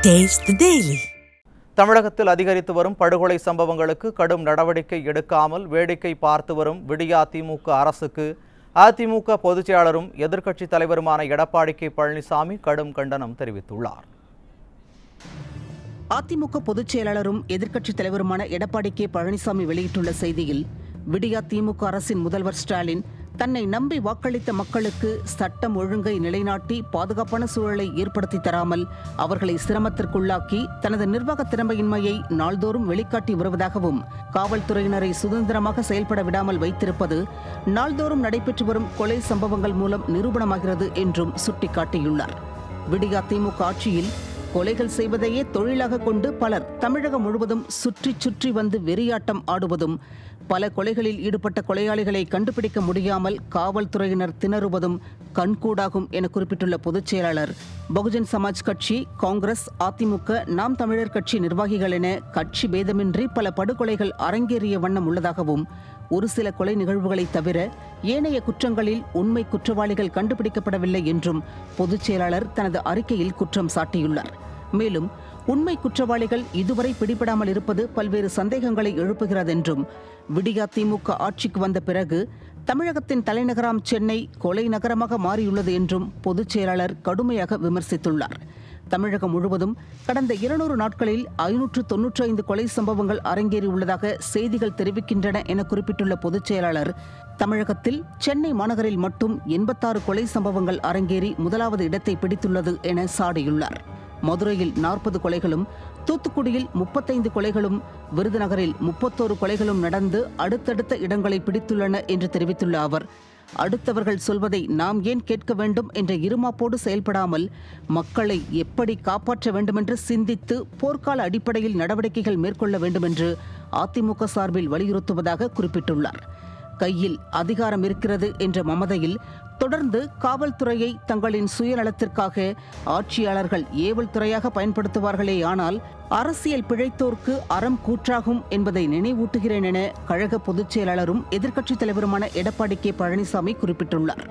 Taste the Daily. தமிழகத்தில் அதிகரித்து வரும் படுகொலை சம்பவங்களுக்கு கடும் நடவடிக்கை எடுக்காமல் வேடிக்கை பார்த்து வரும் விடியா திமுக அரசுக்கு அதிமுக பொதுச் செயலாளரும் எதிர்க்கட்சித் தலைவருமான எடப்பாடி கே பழனிசாமி கடும் கண்டனம் தெரிவித்துள்ளார். அதிமுக பொதுச் செயலாளரும் எதிர்க்கட்சித் தலைவருமான எடப்பாடி கே பழனிசாமி வெளியிட்டுள்ள செய்தியில், விடியா திமுக அரசின் முதல்வர் ஸ்டாலின் தன்னை நம்பி வாக்களித்த மக்களுக்கு சட்டம் ஒழுங்கை நிலைநாட்டி பாதுகாப்பான சூழலை ஏற்படுத்தி தராமல் அவர்களை சிரமத்திற்குள்ளாக்கி தனது நிர்வாக திறமையின்மையை நாள்தோறும் வெளிக்காட்டி வருவதாகவும், காவல்துறையினரை சுதந்திரமாக செயல்பட விடாமல் வைத்திருப்பது நாள்தோறும் நடைபெற்று வரும் கொலை சம்பவங்கள் மூலம் நிரூபணமாகிறது என்றும் சுட்டிக்காட்டியுள்ளார். விடியா திமுக ஆட்சியில் கொலைகள் செய்வதையே தொழிலாக கொண்டு பலர் தமிழகம் முழுவதும் சுற்றி சுற்றி வந்து வெறியாட்டம் ஆடுவதும், பல கொலைகளில் ஈடுபட்ட கொலையாளிகளை கண்டுபிடிக்க முடியாமல் காவல்துறையினர் திணறுவதும் கண்கூடாகும் என குறிப்பிட்டுள்ள பொதுச் செயலாளர், பகுஜன் சமாஜ் கட்சி, காங்கிரஸ், அதிமுக, நாம் தமிழர் கட்சி நிர்வாகிகள் என கட்சி பேதமின்றி பல படுகொலைகள் அரங்கேறிய வண்ணம் உள்ளதாகவும், ஒரு சில கொலை நிகழ்வுகளை தவிர ஏனைய குற்றங்களில் உண்மை குற்றவாளிகள் கண்டுபிடிக்கப்படவில்லை என்றும் பொதுச் செயலாளர் தனது அறிக்கையில் குற்றம் சாட்டியுள்ளார். மேலும் உண்மை குற்றவாளிகள் இதுவரை பிடிபடாமல் இருப்பது பல்வேறு சந்தேகங்களை எழுப்புகிறது என்றும், விடியா திமுக ஆட்சிக்கு வந்த பிறகு தமிழகத்தின் தலைநகராம் சென்னை கொலை நகரமாக மாறியுள்ளது என்றும் பொதுச் செயலாளர் கடுமையாக விமர்சித்துள்ளார். தமிழகம் முழுவதும் கடந்த 200 நாட்களில் 595 கொலை சம்பவங்கள் அரங்கேறியுள்ளதாக செய்திகள் தெரிவிக்கின்றன என குறிப்பிட்டுள்ள பொதுச் செயலாளர், தமிழகத்தில் சென்னை மாநகரில் மட்டும் 86 கொலை சம்பவங்கள் அரங்கேறி முதலாவது இடத்தை பிடித்துள்ளது என சாடியுள்ளார். மதுரையில் 40 கொலைகளும், தூத்துக்குடியில் 35 கொலைகளும், விருதுநகரில் 31 கொலைகளும் நடந்து அடுத்தடுத்த இடங்களை பிடித்துள்ளன என்று தெரிவித்துள்ள அவர், அடுத்தவர்கள் சொல்வதை நாம் ஏன் கேட்க வேண்டும் என்ற இருமாப்போடு செயல்படாமல் மக்களை எப்படி காப்பாற்ற வேண்டுமென்று சிந்தித்து போர்க்கால அடிப்படையில் நடவடிக்கைகள் மேற்கொள்ள வேண்டுமென்று அதிமுக சார்பில் வலியுறுத்துவதாக குறிப்பிட்டுள்ளார். கையில் அதிகாரம் இருக்கிறது என்ற மமதையில் தொடர்ந்து காவல்துறையை தங்களின் சுயநலத்திற்காக ஆட்சியாளர்கள் ஏவல் துறையாக பயன்படுத்துவார்களே, ஆனால் அரசியல் பிழைத்தோர்க்கு அறம் கூற்றாகும் என்பதை நினைவூட்டுகிறேன் என கழக பொதுச் செயலாளரும் எதிர்க்கட்சித் தலைவருமான எடப்பாடி கே பழனிசாமி குறிப்பிட்டுள்ளார்.